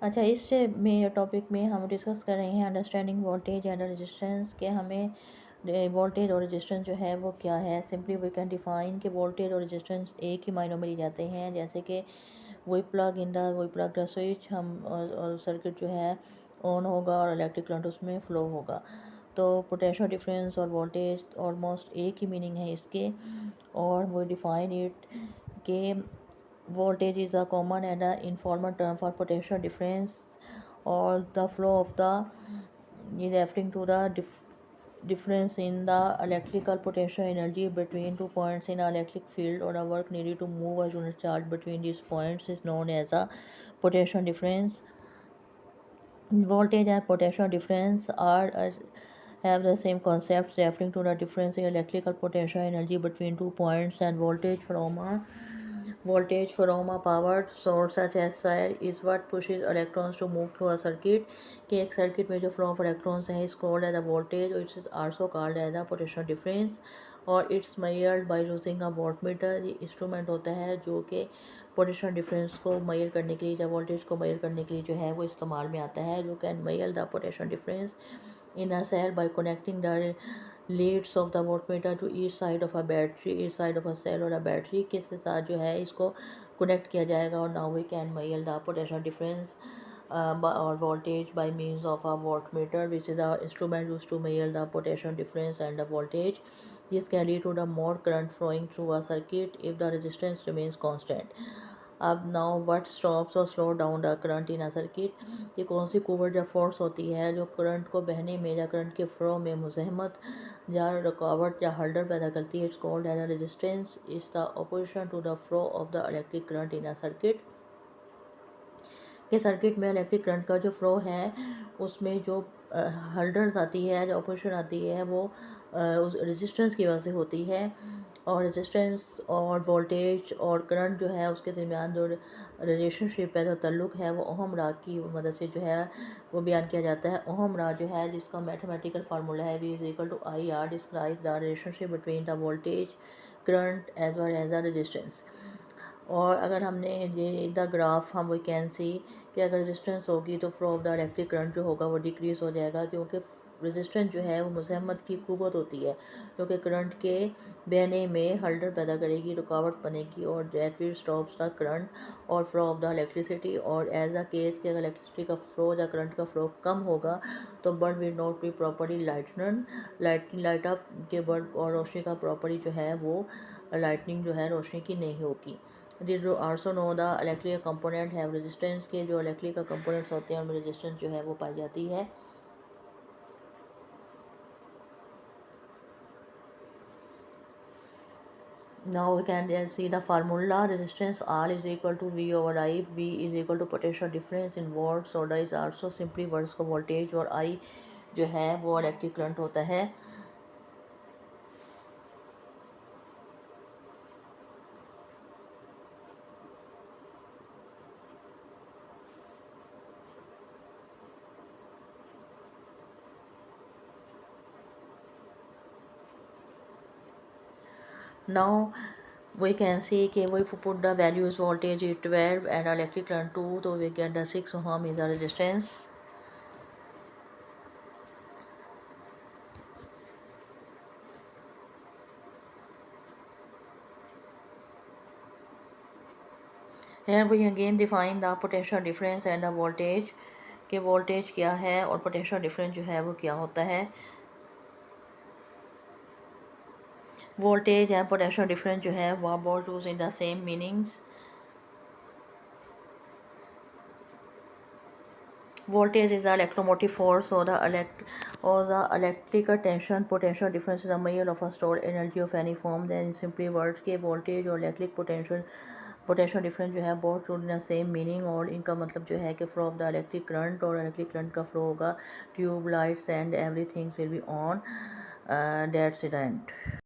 अच्छा, इस में टॉपिक में हम डिस्कस कर रहे हैं अंडरस्टैंडिंग वोल्टेज एंड रेजिस्टेंस के हमें वोल्टेज और रेजिस्टेंस जो है वो क्या है। सिंपली वी कैन डिफाइन कि वोल्टेज और रेजिस्टेंस एक ही मायनों में लिए जाते हैं। जैसे कि वही प्लग द स्विच हम और सर्किट जो है ऑन होगा और इलेक्ट्रिक करंट उसमें फ़्लो होगा। तो पोटेंशियल डिफरेंस और वोल्टेज ऑलमोस्ट एक ही मीनिंग है इसके। और वो डिफाइन इट के voltage is a common and a informal term for potential difference or the flow of the referring to the difference in the electrical potential energy between 2 points in an electric field or a work needed to move a unit charge between these points is known as a potential difference. Voltage and potential difference are have the same concept, referring to the difference in electrical potential energy between 2 points, and voltage from a powered source such as cell is what pushes electrons to move through a circuit. कि एक circuit में जो flow of electrons है is called as a voltage, it's is also called as a potential difference, और it's measured by using a voltmeter. ये instrument होता है जो कि पोटेंशियल डिफरेंस को मेजर करने के लिए या वोल्टेज को मेजर करने के लिए जो है वो इस्तेमाल में आता है। You can measure the potential difference in a cell by connecting the leads of the voltmeter to each side of a battery, each side of a cell और a battery के साथ जो है इसको कनेक्ट किया जाएगा। और now we can measure the potential difference or voltage by means of a voltmeter, which is the instrument used to measure the potential difference and the voltage. This can lead to the more current flowing through a circuit if the resistance remains constant. अब now what stops और slow down the current in a circuit. ये कौन सी कुव्वत या force होती है जो current को बहने में या करंट के फ्लो में मुज़ाहमत या रुकावट या हल्डर पैदा करती है। It's called as a resistance is the opposition to the flow of the electric current in a circuit. कि सर्किट में इलेक्ट्रिक करंट का जो फ्लो है उसमें जो हल्डर्स आती है, जो अपोजिशन आती है, वो उस रेजिस्टेंस की वजह से होती है। और रेजिस्टेंस और वोल्टेज और करंट जो है उसके दरमियान जो रिलेशनशिप है, जो ताल्लुक़ है, वो ओहम लॉ की मदद से जो है वो बयान किया जाता है। ओहम लॉ जो है जिसका मैथमेटिकल फार्मूला है V is equal to IR describe the relationship between the voltage current as well as the resistance. और अगर हमने ये द ग्राफ हम वी कैन सी कि अगर रेजिस्टेंस होगी तो flow of the electric current जो होगा वो डिक्रीज़ हो जाएगा, क्योंकि रेजिस्टेंस जो है वो मुज़ाहमत की क़ुव्वत होती है जो कि करंट के बहने में हल्डर पैदा करेगी, रुकावट बनेगी, और that will stops the current और फ्लो ऑफ द इलेक्ट्रिसिटी। और एज अ केस कि अगर इलेक्ट्रिसिटी का फ्लो या करंट का फ्लो कम होगा तो bulb will not be properly light up के बल्ब और रोशनी का प्रॉपरली जो है वो लाइटनिंग जो है रोशनी की नहीं होगी। Did you also know the electrical component have resistance के जो electrical components होते हैं उनमें resistance जो है वो पाई जाती है। Now we can see the formula. Resistance R is equal to V over I. V is equal to potential difference in volts, और I is also simply words को voltage, और I जो है वो electric current होता है। Now we can see कि if we put the values voltage is 12 and electric current 2, so we get the 6 ohm is the resistance. Here we again define the potential difference and the voltage कि voltage क्या है और potential difference जो है वो क्या होता है। voltage and potential difference जो है वो both use in the same meanings. Voltage is the electromotive force or the electrical tension. Potential difference is a measure of a stored energy of any form. Then in simply words के voltage और electric potential difference जो है बहुत in the same meaning, और इनका मतलब जो है कि flow of the electric current और इलेक्ट्रिक करंट का फ्लो होगा, tube lights and everything will be on, that's it and